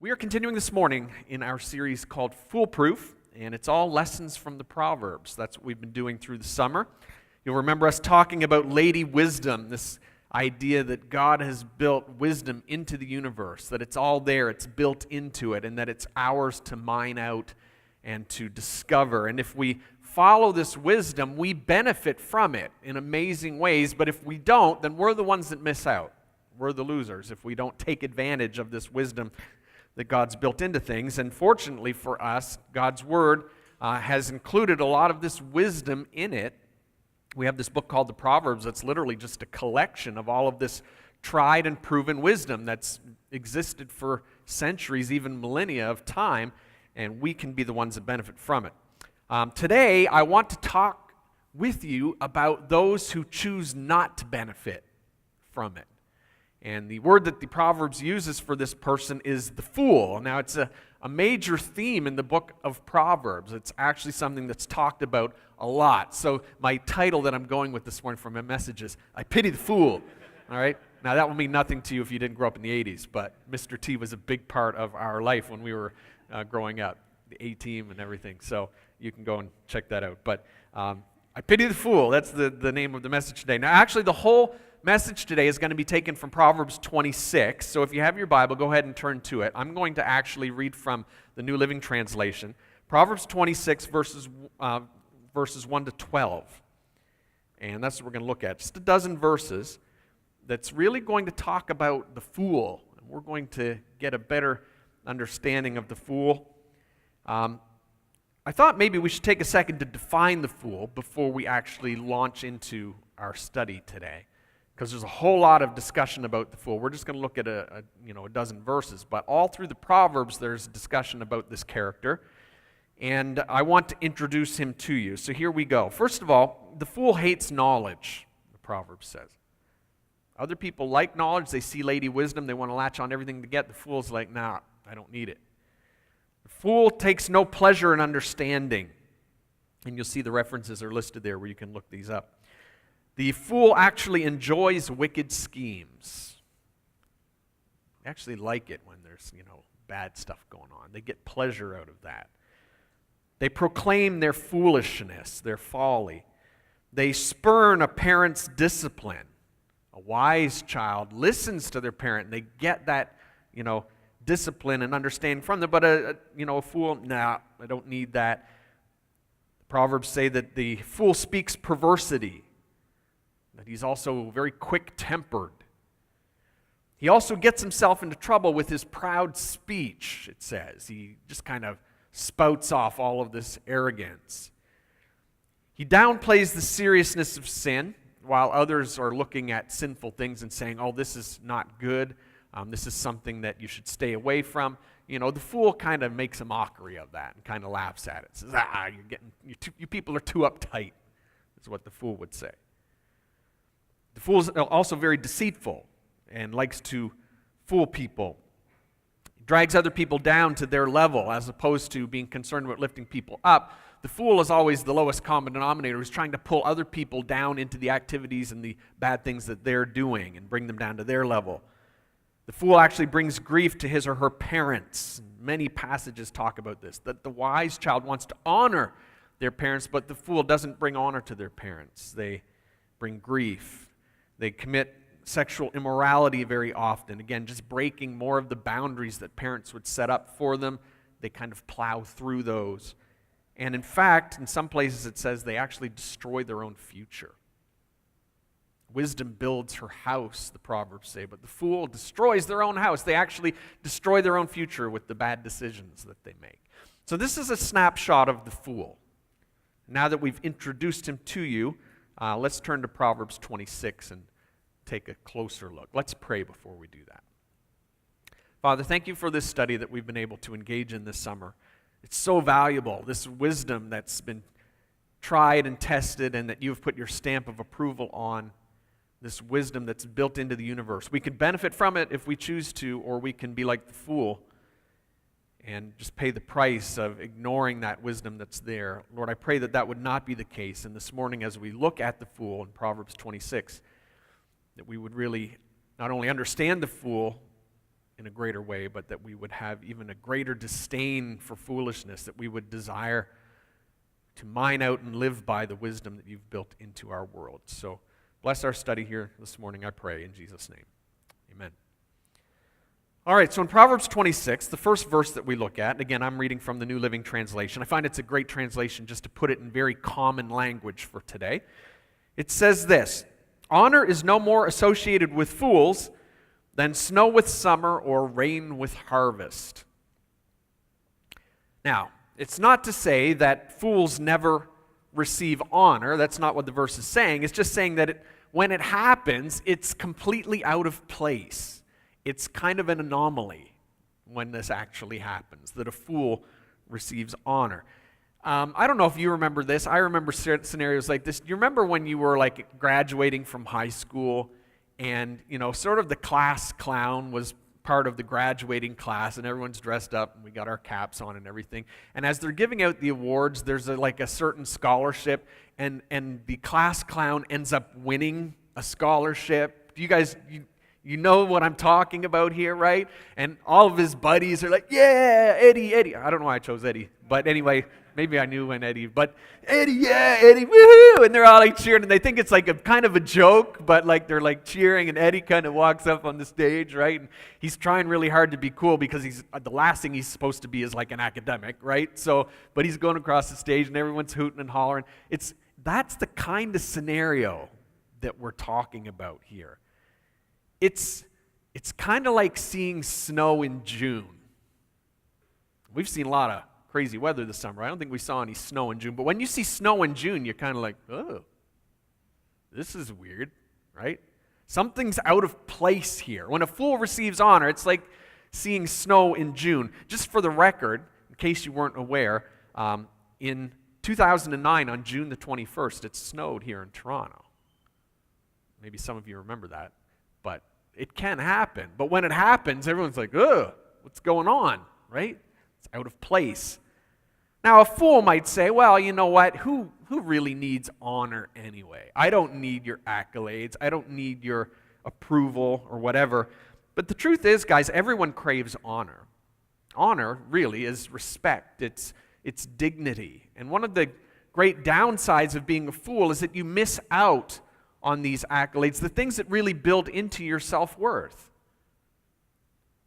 We are continuing this morning in our series called Foolproof, and it's all lessons from the Proverbs. That's what we've been doing through the summer. You'll remember us talking about Lady Wisdom, this idea that God has built wisdom into the universe, that it's all there, it's built into it, and that it's ours to mine out and to discover. And if we follow this wisdom, we benefit from it in amazing ways, but if we don't, then we're the ones that miss out. We're the losers if we don't take advantage of this wisdom that God's built into things. And fortunately for us, God's Word has included a lot of this wisdom in it. We have this book called the Proverbs that's literally just a collection of all of this tried and proven wisdom that's existed for centuries, even millennia of time, and we can be the ones that benefit from it. Today, I want to talk with you about those who choose not to benefit from it. And the word that the Proverbs uses for this person is the fool. Now, it's a major theme in the book of Proverbs. It's actually something that's talked about a lot. So my title that I'm going with this morning for my message is, I Pity the Fool. All right? Now, that will mean nothing to you if you didn't grow up in the 80s, but Mr. T was a big part of our life when we were growing up, the A-Team and everything. So you can go and check that out. But I Pity the Fool. That's the name of the message today. Now, actually, the whole message today is going to be taken from Proverbs 26. So if you have your Bible, go ahead and turn to it. I'm going to actually read from the New Living Translation. Proverbs 26, verses 1 to 12. And that's what we're going to look at. Just a dozen verses that's really going to talk about the fool. And we're going to get a better understanding of the fool. I thought maybe we should take a second to define the fool before we actually launch into our study today, because there's a whole lot of discussion about the fool. We're just going to look at a dozen verses, but all through the Proverbs there's discussion about this character, and I want to introduce him to you. So here we go. First of all, the fool hates knowledge, the Proverbs says. Other people like knowledge. They see Lady Wisdom. They want to latch on everything to get. The fool's like, nah, I don't need it. The fool takes no pleasure in understanding, and you'll see the references are listed there where you can look these up. The fool actually enjoys wicked schemes. They actually like it when there's, bad stuff going on. They get pleasure out of that. They proclaim their foolishness, their folly. They spurn a parent's discipline. A wise child listens to their parent. They get that, discipline and understanding from them. But a fool, nah, I don't need that. The Proverbs say that the fool speaks perversity. That he's also very quick-tempered. He also gets himself into trouble with his proud speech, it says. He just kind of spouts off all of this arrogance. He downplays the seriousness of sin, while others are looking at sinful things and saying, oh, this is not good. This is something that you should stay away from. The fool kind of makes a mockery of that and kind of laughs at it. Says, you people are too uptight, is what the fool would say. The fool is also very deceitful and likes to fool people. He drags other people down to their level as opposed to being concerned about lifting people up. The fool is always the lowest common denominator who's trying to pull other people down into the activities and the bad things that they're doing and bring them down to their level. The fool actually brings grief to his or her parents. Many passages talk about this, that the wise child wants to honor their parents, but the fool doesn't bring honor to their parents. They bring grief. They commit sexual immorality very often. Again, just breaking more of the boundaries that parents would set up for them. They kind of plow through those. And in fact, in some places it says they actually destroy their own future. Wisdom builds her house, the Proverbs say, but the fool destroys their own house. They actually destroy their own future with the bad decisions that they make. So this is a snapshot of the fool. Now that we've introduced him to you, let's turn to Proverbs 26 and take a closer look. Let's pray before we do that. Father, thank you for this study that we've been able to engage in this summer. It's so valuable, this wisdom that's been tried and tested and that you've put your stamp of approval on, this wisdom that's built into the universe. We can benefit from it if we choose to, or we can be like the fool and just pay the price of ignoring that wisdom that's there. Lord, I pray that that would not be the case. And this morning as we look at the fool in Proverbs 26, that we would really not only understand the fool in a greater way, but that we would have even a greater disdain for foolishness, that we would desire to mine out and live by the wisdom that you've built into our world. So bless our study here this morning, I pray, in Jesus' name. Amen. All right, so in Proverbs 26, the first verse that we look at, and again, I'm reading from the New Living Translation. I find it's a great translation just to put it in very common language for today. It says this: "Honor is no more associated with fools than snow with summer or rain with harvest." Now, it's not to say that fools never receive honor. That's not what the verse is saying. It's just saying that when it happens, it's completely out of place. It's kind of an anomaly when this actually happens, that a fool receives honor. I don't know if you remember this. I remember scenarios like this. Do you remember when you were like graduating from high school and, sort of the class clown was part of the graduating class and everyone's dressed up and we got our caps on and everything. And as they're giving out the awards, there's a certain scholarship and the class clown ends up winning a scholarship. You guys, you know what I'm talking about here, right? And all of his buddies are like, "Yeah, Eddie, Eddie." I don't know why I chose Eddie, but anyway, maybe I knew when Eddie, but Eddie, yeah, Eddie, woohoo! And they're all like cheering, and they think it's like a kind of a joke, but like they're like cheering, and Eddie kind of walks up on the stage, right? And he's trying really hard to be cool because he's the last thing he's supposed to be is like an academic, right? So, but he's going across the stage, and everyone's hooting and hollering. That's the kind of scenario that we're talking about here. It's kind of like seeing snow in June. We've seen a lot of crazy weather this summer. I don't think we saw any snow in June. But when you see snow in June, you're kind of like, oh, this is weird, right? Something's out of place here. When a fool receives honor, it's like seeing snow in June. Just for the record, in case you weren't aware, in 2009, on June the 21st, it snowed here in Toronto. Maybe some of you remember that. But it can happen. But when it happens, everyone's like, ugh, what's going on, right? It's out of place. Now, a fool might say, well, you know what? Who really needs honor anyway? I don't need your accolades. I don't need your approval or whatever. But the truth is, guys, everyone craves honor. Honor really is respect. It's dignity. And one of the great downsides of being a fool is that you miss out on these accolades, the things that really build into your self-worth.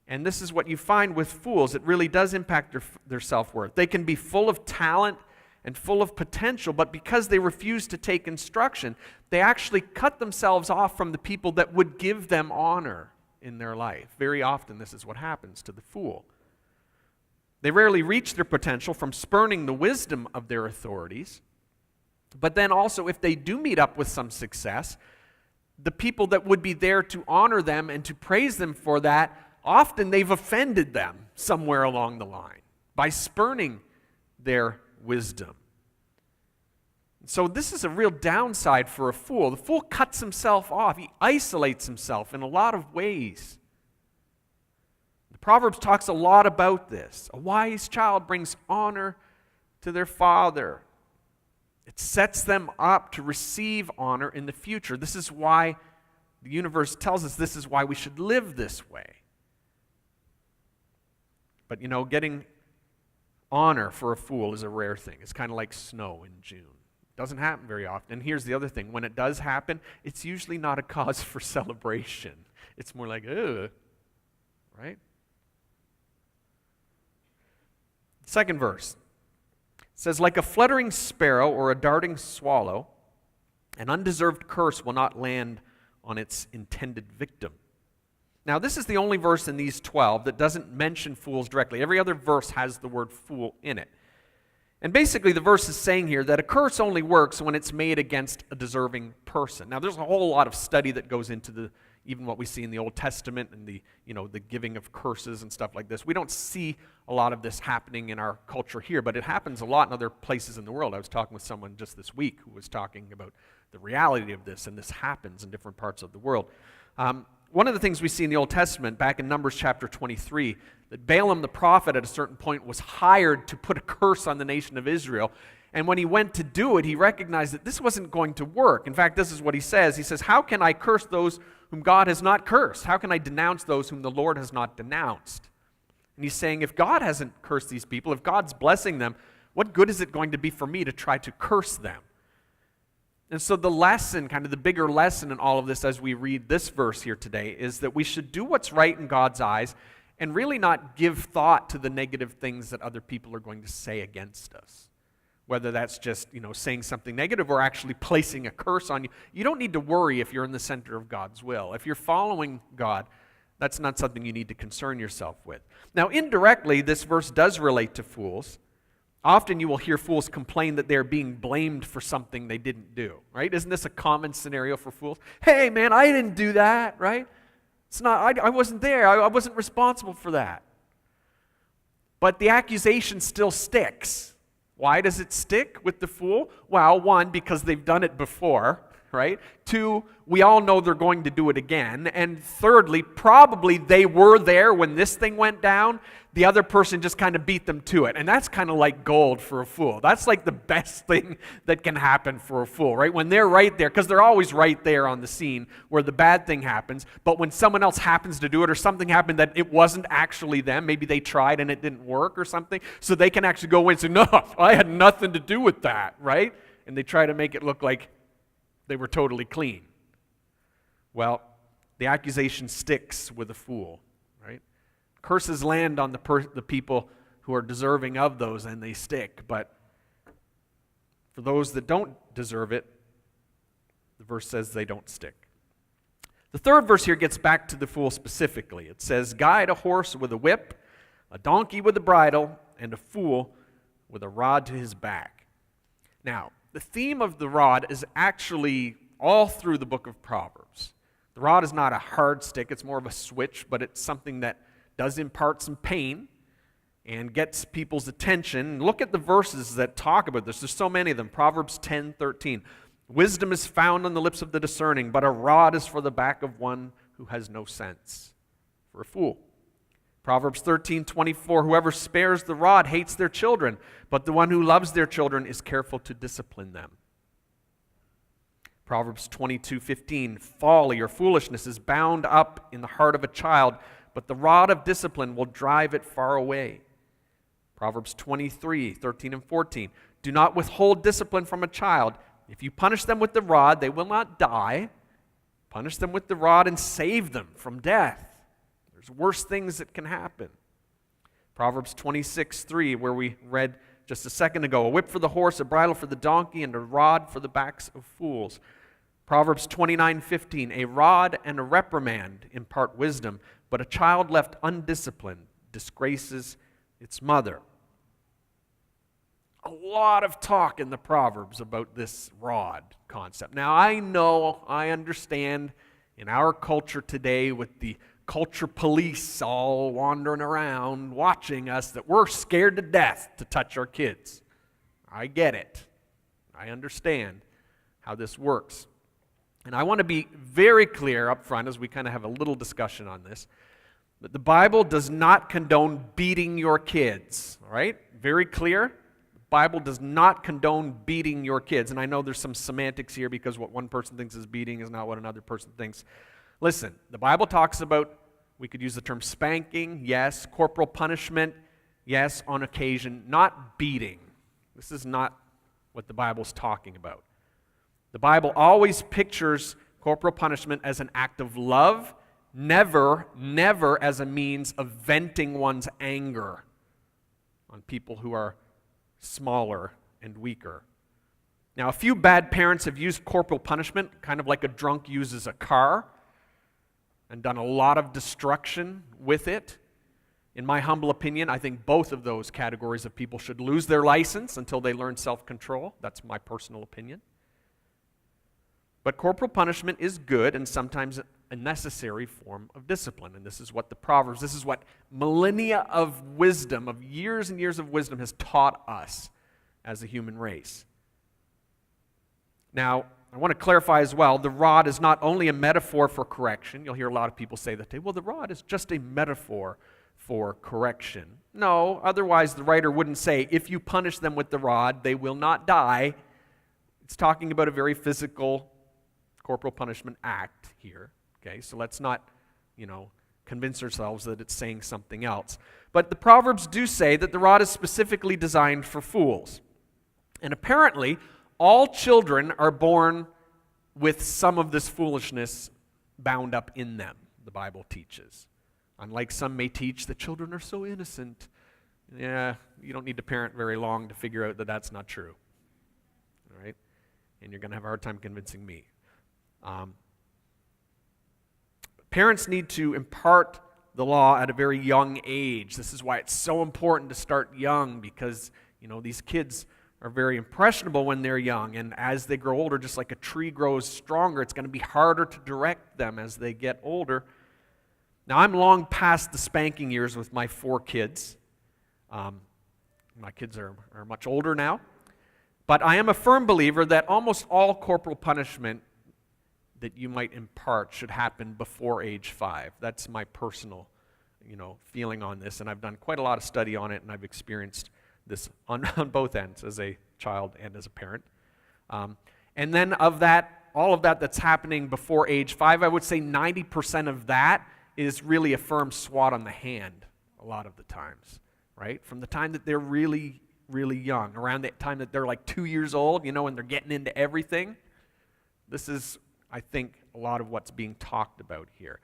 And this is what you find with fools. It really does impact their self-worth. They can be full of talent and full of potential, but because they refuse to take instruction, they actually cut themselves off from the people that would give them honor in their life. Very often this is what happens to the fool. They rarely reach their potential from spurning the wisdom of their authorities. But then also, if they do meet up with some success, the people that would be there to honor them and to praise them for that, often they've offended them somewhere along the line by spurning their wisdom. So this is a real downside for a fool. The fool cuts himself off. He isolates himself in a lot of ways. The Proverbs talks a lot about this. A wise child brings honor to their father. It sets them up to receive honor in the future. This is why the universe tells us this is why we should live this way. But getting honor for a fool is a rare thing. It's kind of like snow in June. It doesn't happen very often. And here's the other thing. When it does happen, it's usually not a cause for celebration. It's more like, ugh, right? Second verse. It says, like a fluttering sparrow or a darting swallow, an undeserved curse will not land on its intended victim. Now, this is the only verse in these 12 that doesn't mention fools directly. Every other verse has the word fool in it. And basically, the verse is saying here that a curse only works when it's made against a deserving person. Now, there's a whole lot of study that goes into even what we see in the Old Testament and the giving of curses and stuff like this. We don't see a lot of this happening in our culture here, but it happens a lot in other places in the world. I was talking with someone just this week who was talking about the reality of this, and this happens in different parts of the world. One of the things we see in the Old Testament, back in Numbers chapter 23, that Balaam the prophet at a certain point was hired to put a curse on the nation of Israel. And when he went to do it, he recognized that this wasn't going to work. In fact, this is what he says. He says, "How can I curse those whom God has not cursed? How can I denounce those whom the Lord has not denounced? And he's saying, if God hasn't cursed these people, if God's blessing them, what good is it going to be for me to try to curse them? And so the lesson, kind of the bigger lesson in all of this as we read this verse here today, is that we should do what's right in God's eyes and really not give thought to the negative things that other people are going to say against us. Whether that's just, saying something negative or actually placing a curse on you. You don't need to worry if you're in the center of God's will. If you're following God, that's not something you need to concern yourself with. Now, indirectly, this verse does relate to fools. Often you will hear fools complain that they're being blamed for something they didn't do, right? Isn't this a common scenario for fools? Hey, man, I didn't do that, right? It's not, I wasn't there. I wasn't responsible for that. But the accusation still sticks. Why does it stick with the fool? Well, one, because they've done it before, right? Two, we all know they're going to do it again. And thirdly, probably they were there when this thing went down. The other person just kind of beat them to it. And that's kind of like gold for a fool. That's like the best thing that can happen for a fool, right? When they're right there, because they're always right there on the scene where the bad thing happens. But when someone else happens to do it or something happened that it wasn't actually them, maybe they tried and it didn't work or something, so they can actually go in and say, no, I had nothing to do with that, right? And they try to make it look like they were totally clean. Well, the accusation sticks with a fool, right? Curses land on the people who are deserving of those, and they stick. But for those that don't deserve it, the verse says they don't stick. The third verse here gets back to the fool specifically. It says, guide a horse with a whip, a donkey with a bridle, and a fool with a rod to his back. Now, the theme of the rod is actually all through the book of Proverbs. The rod is not a hard stick, it's more of a switch, but it's something that does impart some pain and gets people's attention. Look at the verses that talk about this. There's so many of them. Proverbs 10:13. Wisdom is found on the lips of the discerning, but a rod is for the back of one who has no sense. For a fool. Proverbs 13:24. Whoever spares the rod hates their children, but the one who loves their children is careful to discipline them. Proverbs 22:15. Folly or foolishness is bound up in the heart of a child, but the rod of discipline will drive it far away. Proverbs 23:13 and 14. Do not withhold discipline from a child. If you punish them with the rod, they will not die. Punish them with the rod and save them from death. There's worse things that can happen. Proverbs 26:3, where we read just a second ago, a whip for the horse, a bridle for the donkey, and a rod for the backs of fools. Proverbs 29:15, a rod and a reprimand impart wisdom, but a child left undisciplined disgraces its mother. A lot of talk in the Proverbs about this rod concept. Now, I understand in our culture today with the culture police all wandering around watching us that we're scared to death to touch our kids. I get it. I understand how this works. And I want to be very clear up front as we kind of have a little discussion on this, that the Bible does not condone beating your kids, all right? Very clear. The Bible does not condone beating your kids. And I know there's some semantics here because what one person thinks is beating is not what another person thinks. Listen, the Bible talks about, we could use the term spanking, yes, corporal punishment, yes, on occasion, not beating. This is not what the Bible's talking about. The Bible always pictures corporal punishment as an act of love, never as a means of venting one's anger on people who are smaller and weaker. Now, a few bad parents have used corporal punishment, kind of like a drunk uses a car, and done a lot of destruction with it. In my humble opinion, I think both of those categories of people should lose their license until they learn self-control. That's my personal opinion. But corporal punishment is good and sometimes a necessary form of discipline. And this is what the Proverbs, this is what millennia of wisdom, of years and years of wisdom has taught us as a human race. Now, I want to clarify as well, the rod is not only a metaphor for correction. You'll hear a lot of people say that, well, the rod is just a metaphor for correction. No, otherwise the writer wouldn't say, if you punish them with the rod, they will not die. It's talking about a very physical corporal punishment act here. Okay, so let's not, convince ourselves that it's saying something else. But the Proverbs do say that the rod is specifically designed for fools. And apparently, all children are born with some of this foolishness bound up in them, the Bible teaches. Unlike some may teach that children are so innocent. Yeah, you don't need to parent very long to figure out that that's not true. All right? And you're going to have a hard time convincing me. Parents need to impart the law at a very young age. This is why it's so important to start young, because, these kids are very impressionable when they're young, and as they grow older, just like a tree grows stronger, it's going to be harder to direct them as they get older. Now, I'm long past the spanking years with my 4 kids. My kids are much older now, but I am a firm believer that almost all corporal punishment that you might impart should happen before age 5. That's my personal, feeling on this, and I've done quite a lot of study on it, and I've experienced this on both ends, as a child and as a parent. And then of that, all of that that's happening before age 5, I would say 90% of that is really a firm swat on the hand a lot of the times, right? From the time that they're really, really young, around the time that they're like 2 years old, and they're getting into everything. This is, I think, a lot of what's being talked about here.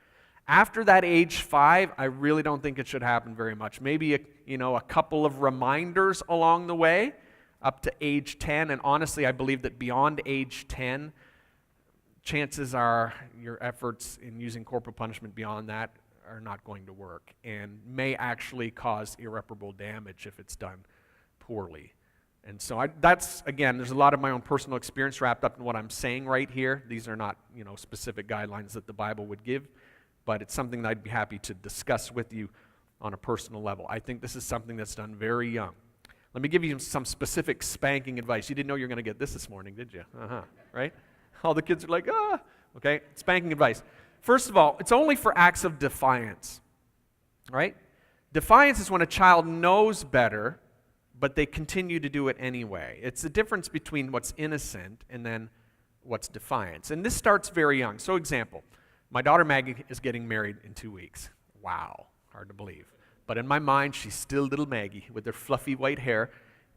After that age 5, I really don't think it should happen very much. Maybe a couple of reminders along the way up to age 10. And honestly, I believe that beyond age 10, chances are your efforts in using corporal punishment beyond that are not going to work and may actually cause irreparable damage if it's done poorly. And so that's, again, there's a lot of my own personal experience wrapped up in what I'm saying right here. These are not, specific guidelines that the Bible would give, but it's something that I'd be happy to discuss with you on a personal level. I think this is something that's done very young. Let me give you some specific spanking advice. You didn't know you were going to get this morning, did you? Right? All the kids are like, okay, spanking advice. First of all, it's only for acts of defiance, right? Defiance is when a child knows better, but they continue to do it anyway. It's the difference between what's innocent and then what's defiance. And this starts very young. So example, my daughter Maggie is getting married in 2 weeks. Wow, hard to believe. But in my mind, she's still little Maggie with her fluffy white hair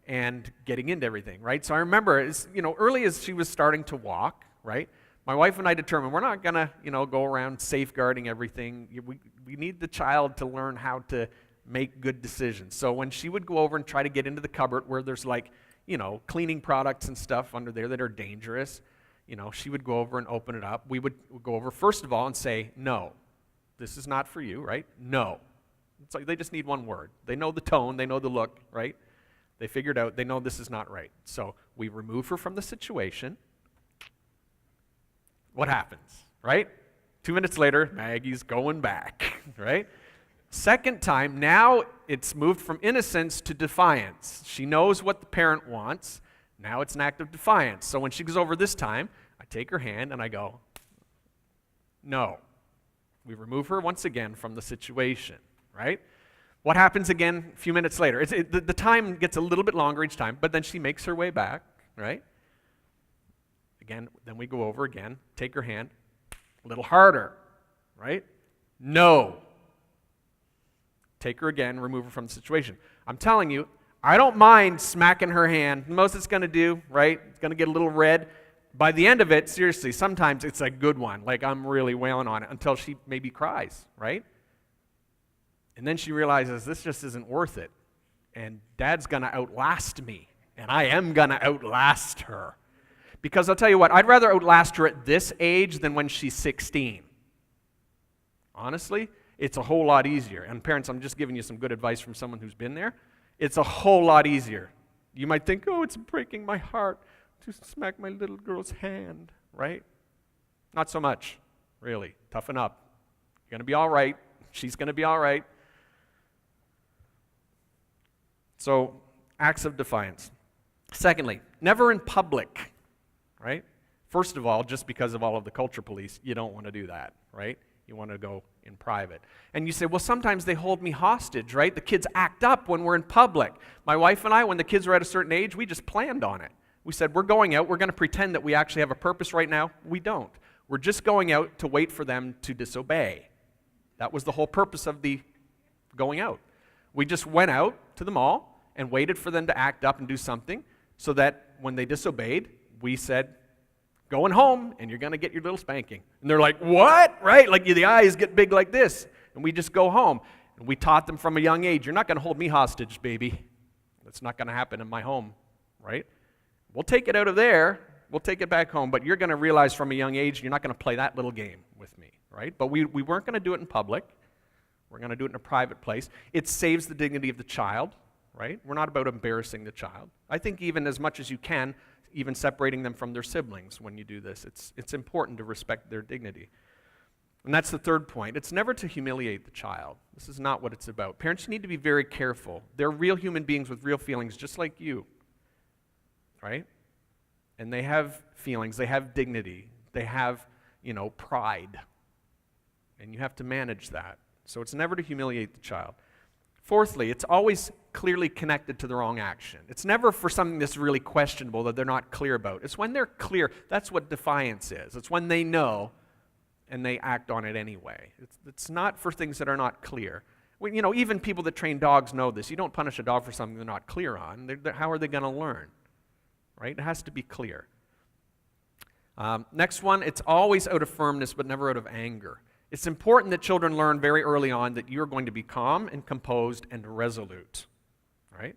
and getting into everything, right? So I remember, early as she was starting to walk, right? My wife and I determined we're not going to, go around safeguarding everything. We need the child to learn how to make good decisions. So when she would go over and try to get into the cupboard where there's cleaning products and stuff under there that are dangerous, she would go over and open it up. We would go over first of all and say, no, this is not for you, right? No. It's like they just need one word. They know the tone, they know the look, right? They figured out, they know this is not right. So we remove her from the situation. What happens, right? 2 minutes later, Maggie's going back, right? Second time, now it's moved from innocence to defiance. She knows what the parent wants. Now it's an act of defiance. So when she goes over this time, I take her hand and I go, no. We remove her once again from the situation, right? What happens again a few minutes later? The time gets a little bit longer each time, but then she makes her way back, right? Again, then we go over again, take her hand, a little harder, right? No. Take her again, remove her from the situation. I'm telling you, I don't mind smacking her hand. The most it's going to do, right? It's going to get a little red. By the end of it, seriously, sometimes it's a good one. Like I'm really wailing on it until she maybe cries, right? And then she realizes this just isn't worth it. And Dad's going to outlast me. And I am going to outlast her. Because I'll tell you what, I'd rather outlast her at this age than when she's 16. Honestly, it's a whole lot easier. And parents, I'm just giving you some good advice from someone who's been there. It's a whole lot easier. You might think, oh, it's breaking my heart to smack my little girl's hand, right? Not so much, really. Toughen up. You're going to be all right. She's going to be all right. So, acts of defiance. Secondly, never in public, right? First of all, just because of all of the culture police, you don't want to do that, right? You want to go in private. And you say, well, sometimes they hold me hostage, right? The kids act up when we're in public. My wife and I, when the kids were at a certain age, we just planned on it. We said, we're going out, we're going to pretend that we actually have a purpose right now. We don't. We're just going out to wait for them to disobey. That was the whole purpose of the going out. We just went out to the mall and waited for them to act up and do something so that when they disobeyed, we said, going home and you're going to get your little spanking. And they're like, what? Right? Like the eyes get big like this. And we just go home. And we taught them from a young age, you're not going to hold me hostage, baby. That's not going to happen in my home, right? We'll take it out of there. We'll take it back home. But you're going to realize from a young age, you're not going to play that little game with me, right? But we weren't going to do it in public. We're going to do it in a private place. It saves the dignity of the child, right? We're not about embarrassing the child. I think even as much as you can, even separating them from their siblings when you do this, it's important to respect their dignity. And that's the third point. It's never to humiliate the child. This is not what it's about. Parents need to be very careful. They're real human beings with real feelings, just like you, right? And they have feelings. They have dignity. They have, pride. And you have to manage that. So it's never to humiliate the child. Fourthly, it's always clearly connected to the wrong action. It's never for something that's really questionable that they're not clear about. It's when they're clear. That's what defiance is. It's when they know and they act on it anyway. It's not for things that are not clear. Even people that train dogs know this. You don't punish a dog for something they're not clear on. How are they going to learn? Right? It has to be clear. Next one, it's always out of firmness but never out of anger. It's important that children learn very early on that you're going to be calm and composed and resolute. Right?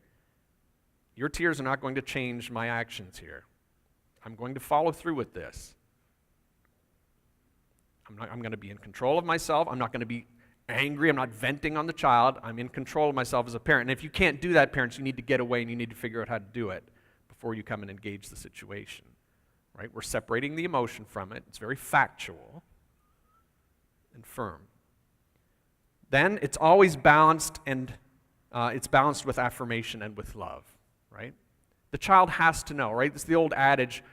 Your tears are not going to change my actions here. I'm going to follow through with this. I'm going to be in control of myself. I'm not going to be angry. I'm not venting on the child. I'm in control of myself as a parent. And if you can't do that, parents, you need to get away and you need to figure out how to do it before you come and engage the situation. Right? We're separating the emotion from it. It's very factual and firm. Then it's always balanced, and it's balanced with affirmation and with love. Right? The child has to know. Right? It's the old adage: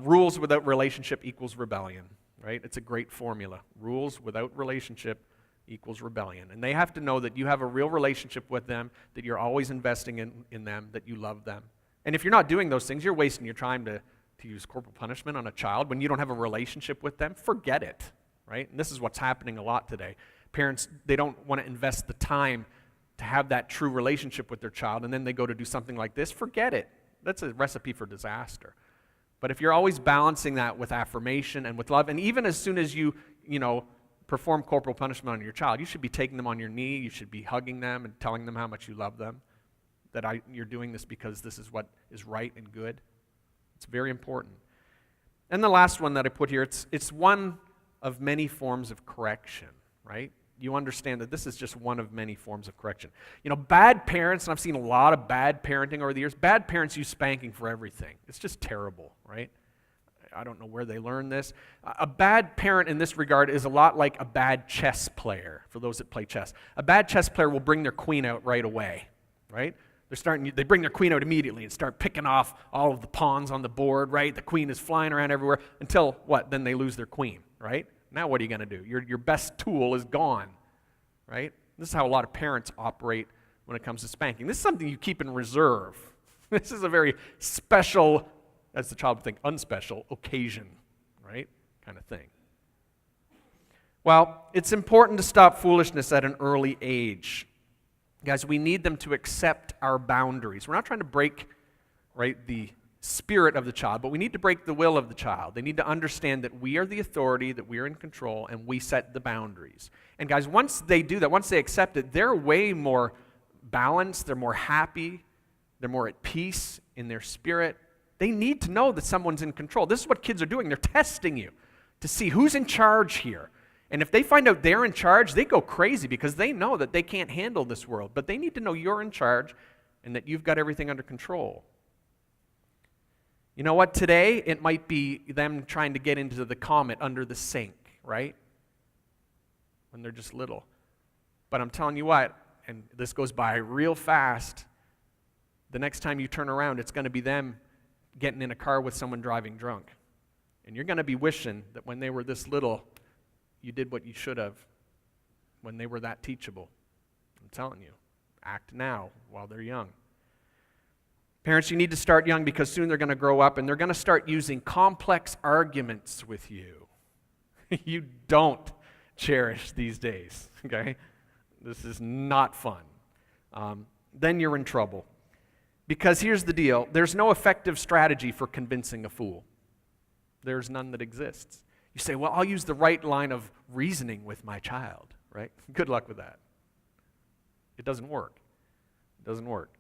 rules without relationship equals rebellion. Right? It's a great formula. Rules without relationship equals rebellion. And they have to know that you have a real relationship with them, that you're always investing in them, that you love them. And if you're not doing those things, you're wasting your time to use corporal punishment on a child when you don't have a relationship with them. Forget it. Right? And this is what's happening a lot today. Parents, they don't want to invest the time to have that true relationship with their child, and then they go to do something like this. Forget it. That's a recipe for disaster. But if you're always balancing that with affirmation and with love, and even as soon as you perform corporal punishment on your child, you should be taking them on your knee, you should be hugging them and telling them how much you love them, that you're doing this because this is what is right and good. It's very important. And the last one that I put here, it's one of many forms of correction, right? You understand that this is just one of many forms of correction. Bad parents, and I've seen a lot of bad parenting over the years, bad parents use spanking for everything. It's just terrible, right? I don't know where they learned this. A bad parent in this regard is a lot like a bad chess player, for those that play chess. A bad chess player will bring their queen out right away, right? They bring their queen out immediately and start picking off all of the pawns on the board, right? The queen is flying around everywhere until, what? Then they lose their queen, right? Now what are you going to do? Your best tool is gone, right? This is how a lot of parents operate when it comes to spanking. This is something you keep in reserve. This is a very special, as the child would think, unspecial occasion, right? Kind of thing. Well, it's important to stop foolishness at an early age. Guys, we need them to accept our boundaries. We're not trying to break, right, the spirit of the child, but we need to break the will of the child. They need to understand that we are the authority, that we are in control, and we set the boundaries. And guys, once they do that, once they accept it, they're way more balanced, they're more happy, they're more at peace in their spirit. They need to know that someone's in control. This is what kids are doing. They're testing you to see who's in charge here. And if they find out they're in charge, they go crazy because they know that they can't handle this world. But they need to know you're in charge and that you've got everything under control. You know what? Today, it might be them trying to get into the comet under the sink, right? When they're just little. But I'm telling you what, and this goes by real fast, the next time you turn around, it's going to be them getting in a car with someone driving drunk. And you're going to be wishing that when they were this little, you did what you should have when they were that teachable. I'm telling you, act now while they're young. Parents, you need to start young because soon they're going to grow up and they're going to start using complex arguments with you. You don't cherish these days, okay? This is not fun. Then you're in trouble. Because here's the deal. There's no effective strategy for convincing a fool. There's none that exists. You say, well, I'll use the right line of reasoning with my child, right? Good luck with that. It doesn't work. It doesn't work.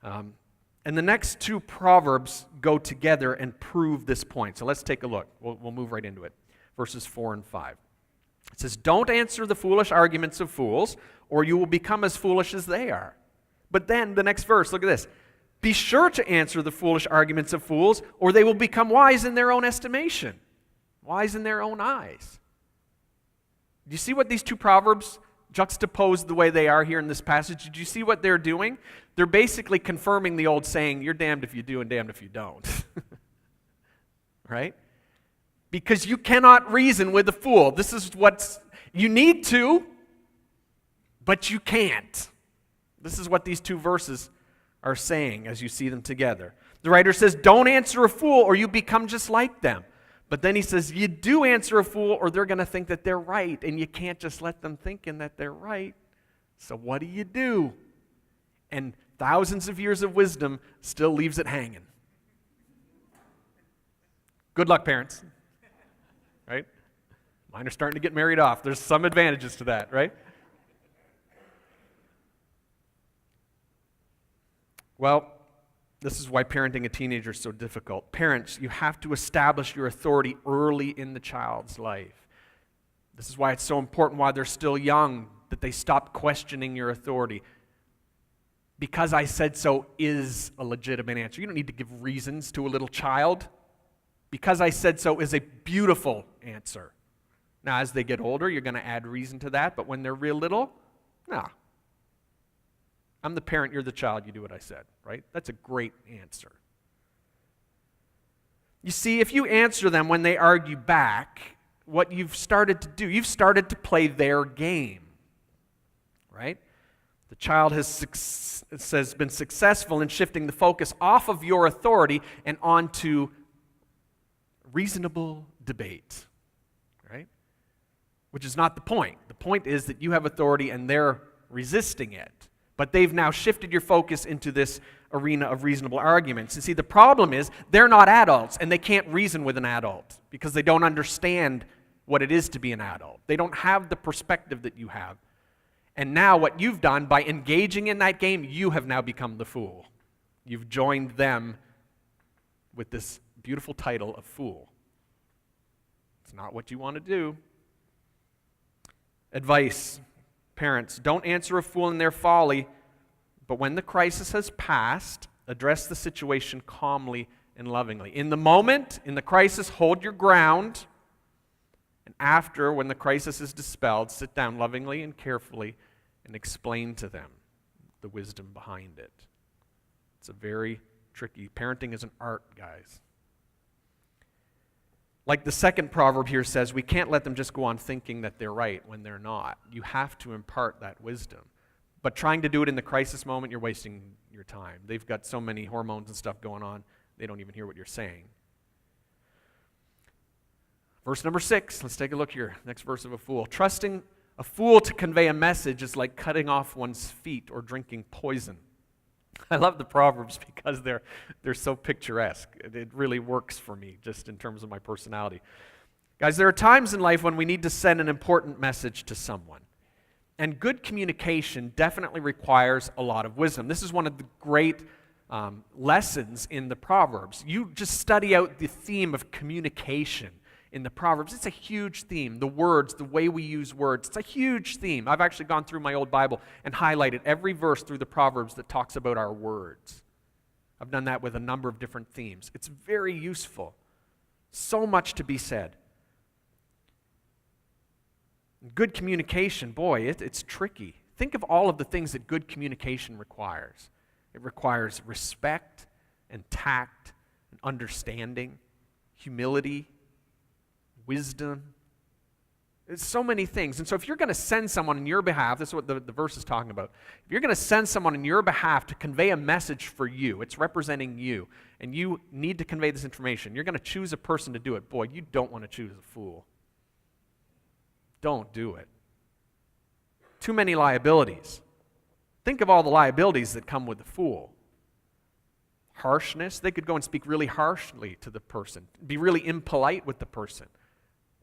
And the next two Proverbs go together and prove this point. So let's take a look. We'll move right into it. Verses 4 and 5. It says, don't answer the foolish arguments of fools, or you will become as foolish as they are. But then the next verse, look at this. Be sure to answer the foolish arguments of fools, or they will become wise in their own estimation, wise in their own eyes. Do you see what these two Proverbs juxtaposed the way they are here in this passage? Did you see what they're doing? They're basically confirming the old saying, you're damned if you do and damned if you don't. Right? Because you cannot reason with a fool. This is what you need to, but you can't. This is what these two verses are saying as you see them together. The writer says, don't answer a fool or you become just like them. But then he says, you do answer a fool or they're going to think that they're right, and you can't just let them thinking that they're right. So what do? And thousands of years of wisdom still leaves it hanging. Good luck, parents. Right? Mine are starting to get married off. There's some advantages to that, right? Well, this is why parenting a teenager is so difficult. Parents, you have to establish your authority early in the child's life. This is why it's so important while they're still young that they stop questioning your authority. Because I said so is a legitimate answer. You don't need to give reasons to a little child. Because I said so is a beautiful answer. Now, as they get older, you're going to add reason to that, but when they're real little, no. I'm the parent, you're the child, you do what I said, right? That's a great answer. You see, if you answer them when they argue back, what you've started to do, you've started to play their game, right? The child has been successful in shifting the focus off of your authority and onto reasonable debate, right? Which is not the point. The point is that you have authority and they're resisting it. But they've now shifted your focus into this arena of reasonable arguments. And see, the problem is they're not adults and they can't reason with an adult because they don't understand what it is to be an adult. They don't have the perspective that you have. And now what you've done by engaging in that game, you have now become the fool. You've joined them with this beautiful title of fool. It's not what you want to do. Advice. Parents, don't answer a fool in their folly, but when the crisis has passed, address the situation calmly and lovingly. In the moment, in the crisis, hold your ground, and after, when the crisis is dispelled, sit down lovingly and carefully and explain to them the wisdom behind it. It's a very tricky. Parenting is an art, guys. Like the second proverb here says, we can't let them just go on thinking that they're right when they're not. You have to impart that wisdom. But trying to do it in the crisis moment, you're wasting your time. They've got so many hormones and stuff going on, they don't even hear what you're saying. Verse number 6, let's take a look here. Next verse of a fool. Trusting a fool to convey a message is like cutting off one's feet or drinking poison. I love the Proverbs because they're so picturesque. It really works for me just in terms of my personality. Guys, there are times in life when we need to send an important message to someone. And good communication definitely requires a lot of wisdom. This is one of the great lessons in the Proverbs. You just study out the theme of communication in the Proverbs. It's a huge theme. The words, the way we use words, it's a huge theme. I've actually gone through my old Bible and highlighted every verse through the Proverbs that talks about our words. I've done that with a number of different themes. It's very useful. So much to be said. Good communication, boy, it's tricky. Think of all of the things that good communication requires. It requires respect and tact and understanding, humility, wisdom. There's so many things. And so if you're going to send someone on your behalf, this is what the verse is talking about. If you're going to send someone on your behalf to convey a message for you, it's representing you, and you need to convey this information, you're going to choose a person to do it. Boy, you don't want to choose a fool. don't do it. Too many liabilities. Think of all the liabilities that come with the fool. Harshness. They could go and speak really harshly to the person, be really impolite with the person.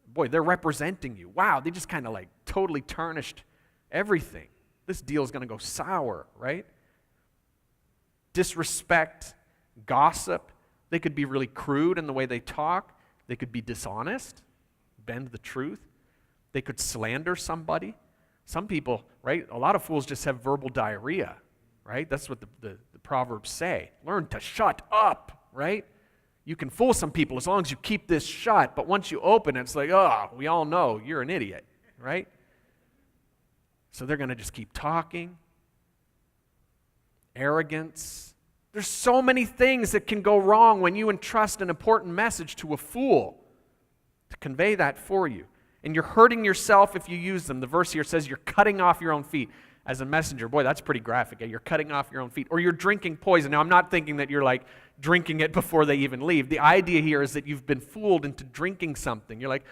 Boy, they're representing you. Wow, they just kind of like totally tarnished everything. This deal is going to go sour, right? Disrespect, gossip. They could be really crude in the way they talk. They could be dishonest, bend the truth. They could slander somebody. Some people, right? A lot of fools just have verbal diarrhea, right? That's what the Proverbs say. Learn to shut up, right? You can fool some people as long as you keep this shut, but once you open it, it's like, oh, we all know you're an idiot, right? So they're going to just keep talking. Arrogance. There's so many things that can go wrong when you entrust an important message to a fool to convey that for you. And you're hurting yourself if you use them. The verse here says you're cutting off your own feet as a messenger. Boy, that's pretty graphic. You're cutting off your own feet. Or you're drinking poison. Now, I'm not thinking that you're like drinking it before they even leave. The idea here is that you've been fooled into drinking something. You're like,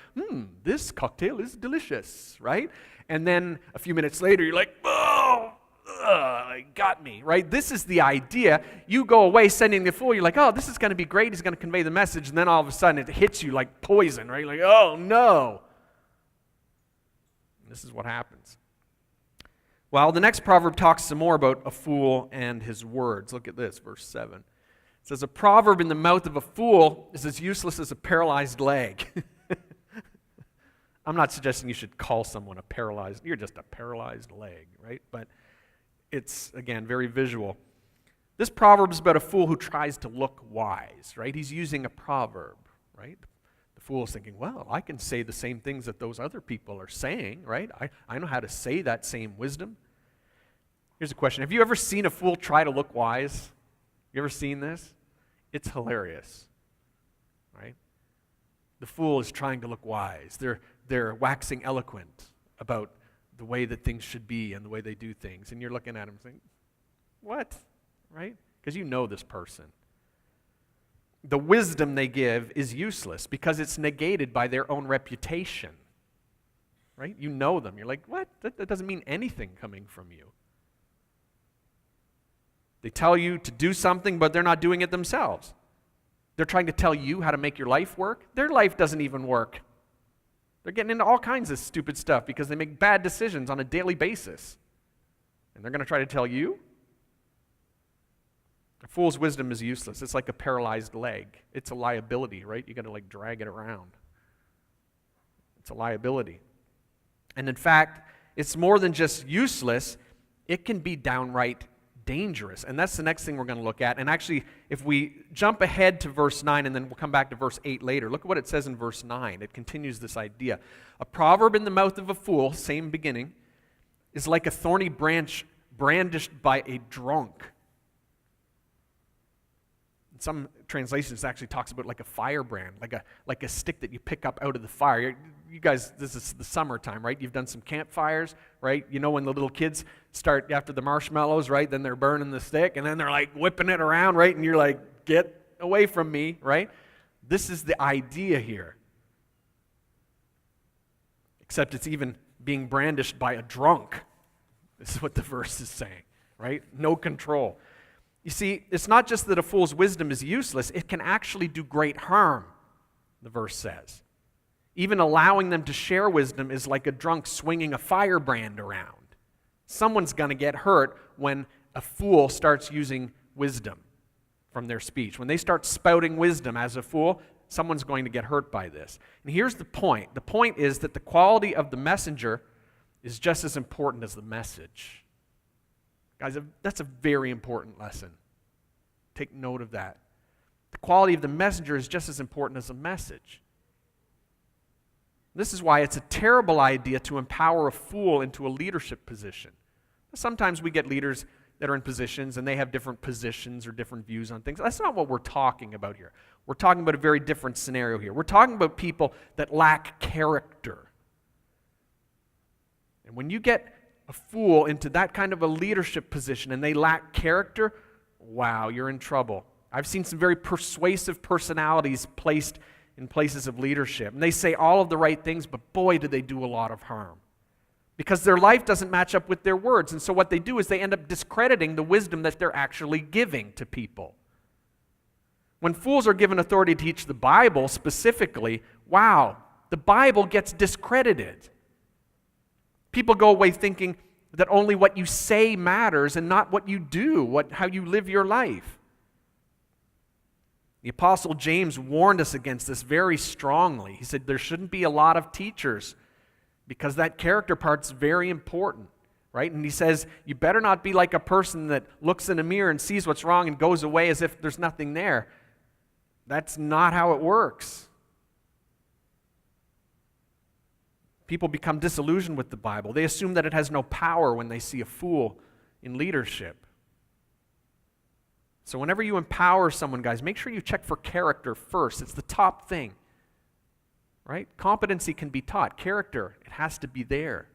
this cocktail is delicious, right? And then a few minutes later, you're like, it got me, right? This is the idea. You go away sending the fool. You're like, oh, this is going to be great. He's going to convey the message. And then all of a sudden, it hits you like poison, right? You're like, oh, no. This is what happens. Well, the next proverb talks some more about a fool and his words. Look at this, verse 7. It says, a proverb in the mouth of a fool is as useless as a paralyzed leg. I'm not suggesting you should call someone a paralyzed, you're just a paralyzed leg, right? But it's, again, very visual. This proverb is about a fool who tries to look wise, right? He's using a proverb, right? The fool is thinking, well, I can say the same things that those other people are saying, right? I know how to say that same wisdom. Here's a question. Have you ever seen a fool try to look wise? You ever seen this? It's hilarious, right? The fool is trying to look wise. They're waxing eloquent about the way that things should be and the way they do things. And you're looking at them saying, what? Right? Because you know this person. The wisdom they give is useless because it's negated by their own reputation. Right? You know them. You're like, what? That doesn't mean anything coming from you. They tell you to do something, but they're not doing it themselves. They're trying to tell you how to make your life work. Their life doesn't even work. They're getting into all kinds of stupid stuff because they make bad decisions on a daily basis. And they're going to try to tell you? A fool's wisdom is useless. It's like a paralyzed leg. It's a liability, right? You got to like drag it around. It's a liability. And in fact, it's more than just useless. It can be downright dangerous. And that's the next thing we're going to look at. And actually, if we jump ahead to verse 9 and then we'll come back to verse 8 later, look at what it says in verse 9. It continues this idea. A proverb in the mouth of a fool, same beginning, is like a thorny branch brandished by a drunk. In some translations, it actually talks about like a firebrand, like a stick that you pick up out of the fire. You guys, this is the summertime, right? You've done some campfires, right? You know when the little kids start after the marshmallows, right? Then they're burning the stick, and then they're like whipping it around, right? And you're like, get away from me, right? This is the idea here. Except it's even being brandished by a drunk. This is what the verse is saying, right? No control. You see, it's not just that a fool's wisdom is useless, it can actually do great harm, the verse says. Even allowing them to share wisdom is like a drunk swinging a firebrand around. Someone's going to get hurt when a fool starts using wisdom from their speech. When they start spouting wisdom as a fool, someone's going to get hurt by this. And here's the point. The point is that the quality of the messenger is just as important as the message. Guys, that's a very important lesson. Take note of that. The quality of the messenger is just as important as the message. This is why it's a terrible idea to empower a fool into a leadership position. Sometimes we get leaders that are in positions and they have different positions or different views on things. That's not what we're talking about here. We're talking about a very different scenario here. We're talking about people that lack character. And when you get a fool into that kind of a leadership position and they lack character, wow, you're in trouble. I've seen some very persuasive personalities placed in places of leadership. And they say all of the right things, but boy, do they do a lot of harm. Because their life doesn't match up with their words. And so what they do is they end up discrediting the wisdom that they're actually giving to people. When fools are given authority to teach the Bible specifically, wow, the Bible gets discredited. People go away thinking that only what you say matters and not what you do, how you live your life. The Apostle James warned us against this very strongly. He said there shouldn't be a lot of teachers because that character part's very important, right? And he says you better not be like a person that looks in a mirror and sees what's wrong and goes away as if there's nothing there. That's not how it works. People become disillusioned with the Bible. They assume that it has no power when they see a fool in leadership. So whenever you empower someone, guys, make sure you check for character first. It's the top thing, right? Competency can be taught. Character, it has to be there.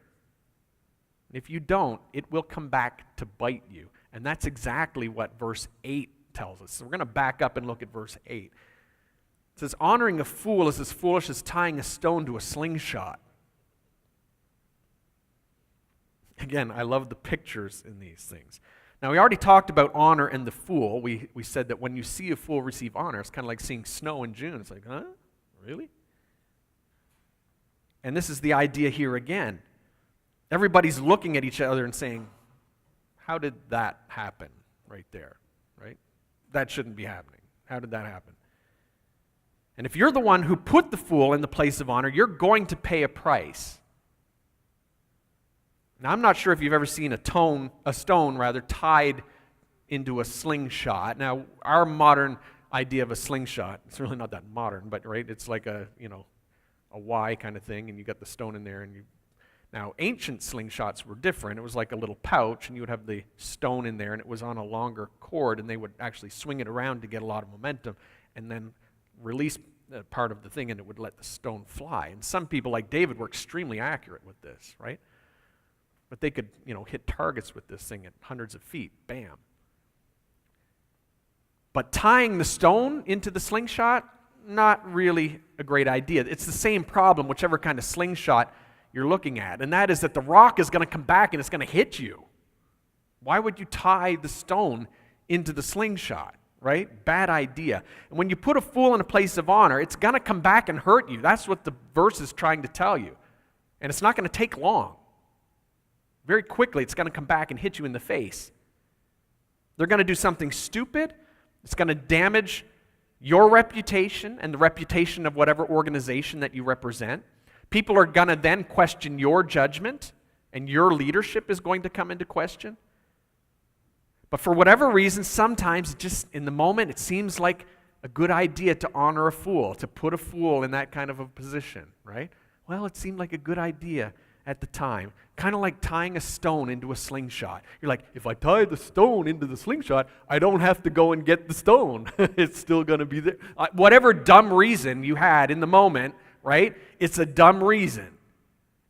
If you don't, it will come back to bite you. And that's exactly what verse 8 tells us. So we're going to back up and look at verse 8. It says, honoring a fool is as foolish as tying a stone to a slingshot. Again, I love the pictures in these things. Now, we already talked about honor and the fool. We said that when you see a fool receive honor, it's kind of like seeing snow in June. It's like, huh? Really? And this is the idea here again. Everybody's looking at each other and saying, how did that happen right there? Right? That shouldn't be happening. How did that happen? And if you're the one who put the fool in the place of honor, you're going to pay a price. Now, I'm not sure if you've ever seen a stone tied into a slingshot. Now, our modern idea of a slingshot, it's really not that modern, but right, it's like a Y kind of thing, and you got the stone in there. Now, ancient slingshots were different. It was like a little pouch, and you would have the stone in there, and it was on a longer cord, and they would actually swing it around to get a lot of momentum, and then release part of the thing, and it would let the stone fly. And some people, like David, were extremely accurate with this, right? But they could, hit targets with this thing at hundreds of feet. Bam. But tying the stone into the slingshot, not really a great idea. It's the same problem, whichever kind of slingshot you're looking at. And that is that the rock is going to come back and it's going to hit you. Why would you tie the stone into the slingshot, right? Bad idea. And when you put a fool in a place of honor, it's going to come back and hurt you. That's what the verse is trying to tell you. And it's not going to take long. Very quickly, it's going to come back and hit you in the face. They're going to do something stupid. It's going to damage your reputation and the reputation of whatever organization that you represent. People are going to then question your judgment, and your leadership is going to come into question. But for whatever reason, sometimes just in the moment, it seems like a good idea to honor a fool, to put a fool in that kind of a position, right? Well, it seemed like a good idea at the time. Kind of like tying a stone into a slingshot. You're like, if I tie the stone into the slingshot, I don't have to go and get the stone. It's still going to be there. Whatever dumb reason you had in the moment, right? It's a dumb reason.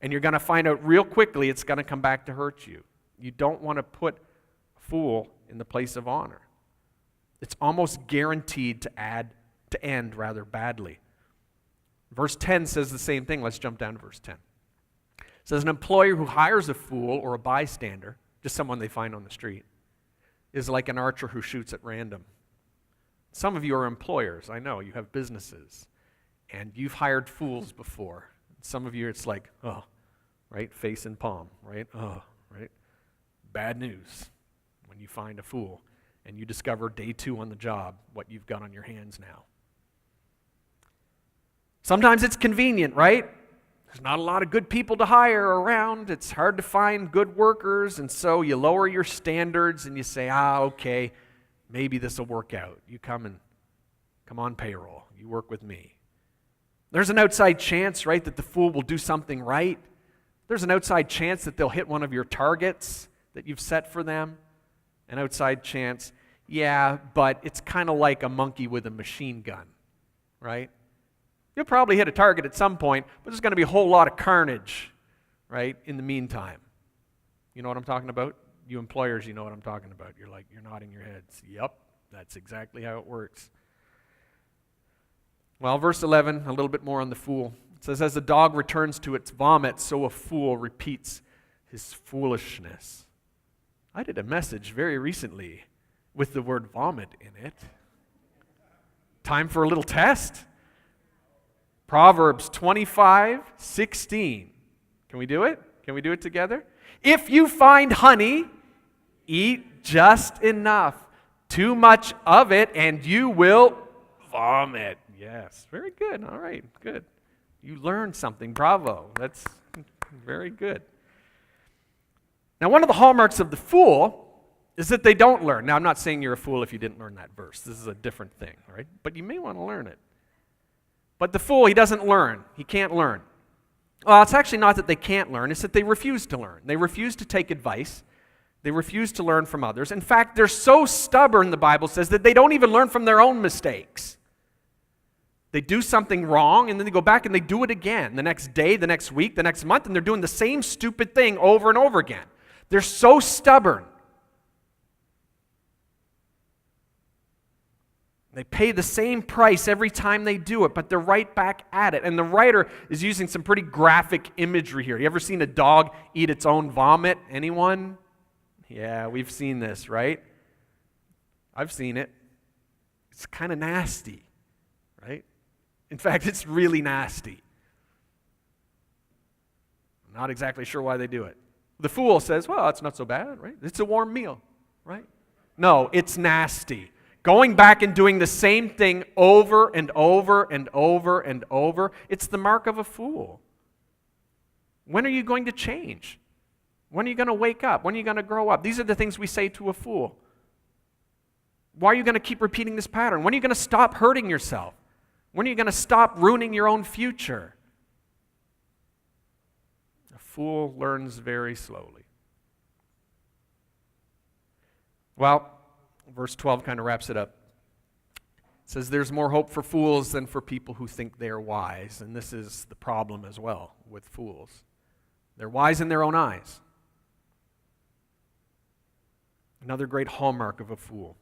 And you're going to find out real quickly it's going to come back to hurt you. You don't want to put a fool in the place of honor. It's almost guaranteed to end badly. Verse 10 says the same thing. Let's jump down to verse 10. It says, an employer who hires a fool or a bystander, just someone they find on the street, is like an archer who shoots at random. Some of you are employers. I know. You have businesses. And you've hired fools before. Some of you, it's like, oh, right? Face and palm, right? Oh, right? Bad news when you find a fool and you discover day 2 on the job what you've got on your hands now. Sometimes it's convenient, right? There's not a lot of good people to hire around. It's hard to find good workers, and so you lower your standards and you say, okay, maybe this will work out. You come on payroll. You work with me. There's an outside chance, right, that the fool will do something right. There's an outside chance that they'll hit one of your targets that you've set for them. An outside chance, yeah, but it's kind of like a monkey with a machine gun, right? You'll probably hit a target at some point, but there's going to be a whole lot of carnage, right, in the meantime. You know what I'm talking about? You employers, you know what I'm talking about. You're nodding your heads. Yep, that's exactly how it works. Well, verse 11, a little bit more on the fool. It says, as a dog returns to its vomit, so a fool repeats his foolishness. I did a message very recently with the word vomit in it. Time for a little test. Proverbs 25:16. Can we do it? Can we do it together? If you find honey, eat just enough. Too much of it, and you will vomit. Yes, very good. All right, good. You learned something. Bravo. That's very good. Now, one of the hallmarks of the fool is that they don't learn. Now, I'm not saying you're a fool if you didn't learn that verse. This is a different thing, right? But you may want to learn it. But the fool, he doesn't learn. He can't learn. Well, it's actually not that they can't learn. It's that they refuse to learn. They refuse to take advice. They refuse to learn from others. In fact, they're so stubborn, the Bible says, that they don't even learn from their own mistakes. They do something wrong, and then they go back and they do it again the next day, the next week, the next month, and they're doing the same stupid thing over and over again. They're so stubborn. They pay the same price every time they do it, but they're right back at it. And the writer is using some pretty graphic imagery here. You ever seen a dog eat its own vomit? Anyone? Yeah, we've seen this, right? I've seen it. It's kind of nasty, right? In fact, it's really nasty. I'm not exactly sure why they do it. The fool says, well, it's not so bad, right? It's a warm meal, right? No, it's nasty. Going back and doing the same thing over and over and over and over, it's the mark of a fool. When are you going to change? When are you going to wake up? When are you going to grow up? These are the things we say to a fool. Why are you going to keep repeating this pattern? When are you going to stop hurting yourself? When are you going to stop ruining your own future? A fool learns very slowly. Well, verse 12 kind of wraps it up. It says, there's more hope for fools than for people who think they are wise. And this is the problem as well with fools. They're wise in their own eyes. Another great hallmark of a fool.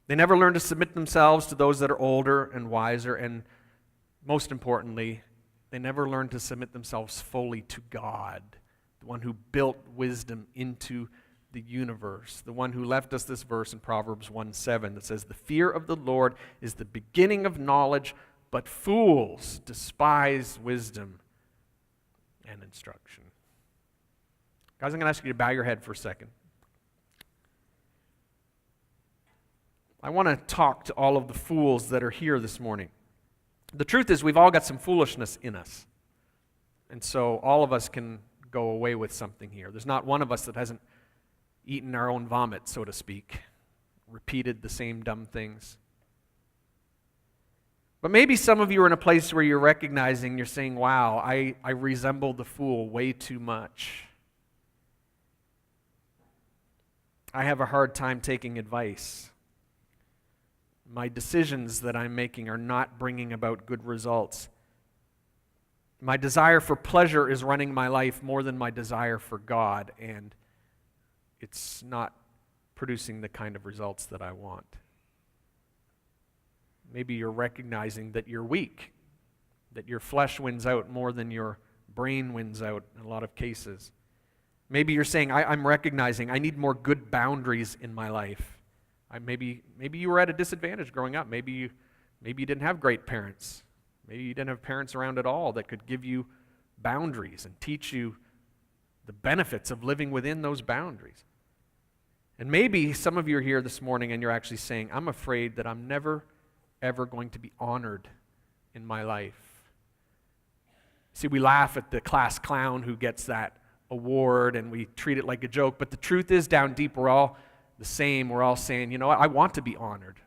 They never learn to submit themselves to those that are older and wiser, and most importantly, they never learn to submit themselves fully to God, the one who built wisdom into the universe, the one who left us this verse in Proverbs 1:7 that says, the fear of the Lord is the beginning of knowledge, but fools despise wisdom and instruction. Guys, I'm going to ask you to bow your head for a second. I want to talk to all of the fools that are here this morning. The truth is, we've all got some foolishness in us. And so all of us can go away with something here. There's not one of us that hasn't eaten our own vomit, so to speak, repeated the same dumb things. But maybe some of you are in a place where you're recognizing, you're saying, wow, I resemble the fool way too much. I have a hard time taking advice. My decisions that I'm making are not bringing about good results. My desire for pleasure is running my life more than my desire for God, and it's not producing the kind of results that I want. Maybe you're recognizing that you're weak, that your flesh wins out more than your brain wins out in a lot of cases. Maybe you're saying, I'm recognizing I need more good boundaries in my life. Maybe you were at a disadvantage growing up. Maybe you didn't have great parents. Maybe you didn't have parents around at all that could give you boundaries and teach you the benefits of living within those boundaries. And maybe some of you are here this morning and you're actually saying, I'm afraid that I'm never, ever going to be honored in my life. See, we laugh at the class clown who gets that award and we treat it like a joke, but the truth is down deep we're all the same. We're all saying, you know what, I want to be honored.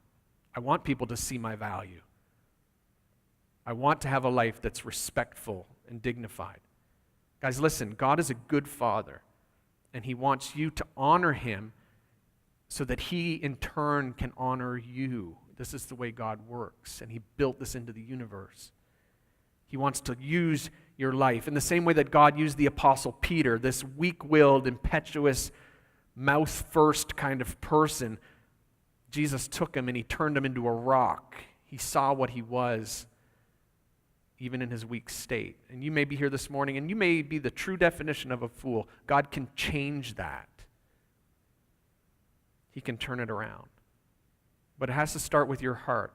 I want people to see my value. I want to have a life that's respectful and dignified. Guys, listen, God is a good father, and he wants you to honor him so that he in turn can honor you. This is the way God works, and he built this into the universe. He wants to use your life in the same way that God used the Apostle Peter, this weak-willed, impetuous, mouth-first kind of person. Jesus took him and he turned him into a rock. He saw what he was, even in his weak state. And you may be here this morning, and you may be the true definition of a fool. God can change that. He can turn it around. But it has to start with your heart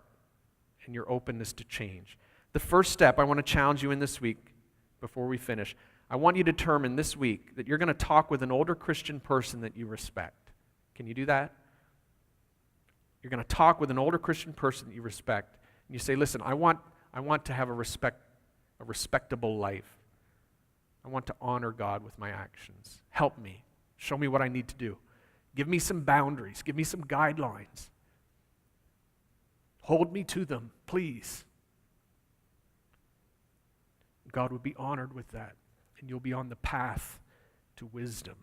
and your openness to change. The first step I want to challenge you in this week, before we finish, I want you to determine this week that you're going to talk with an older Christian person that you respect. Can you do that? You're going to talk with an older Christian person that you respect. And you say, listen, I want to have a respectable life. I want to honor God with my actions. Help me. Show me what I need to do. Give me some boundaries. Give me some guidelines. Hold me to them, please. God would be honored with that, and you'll be on the path to wisdom.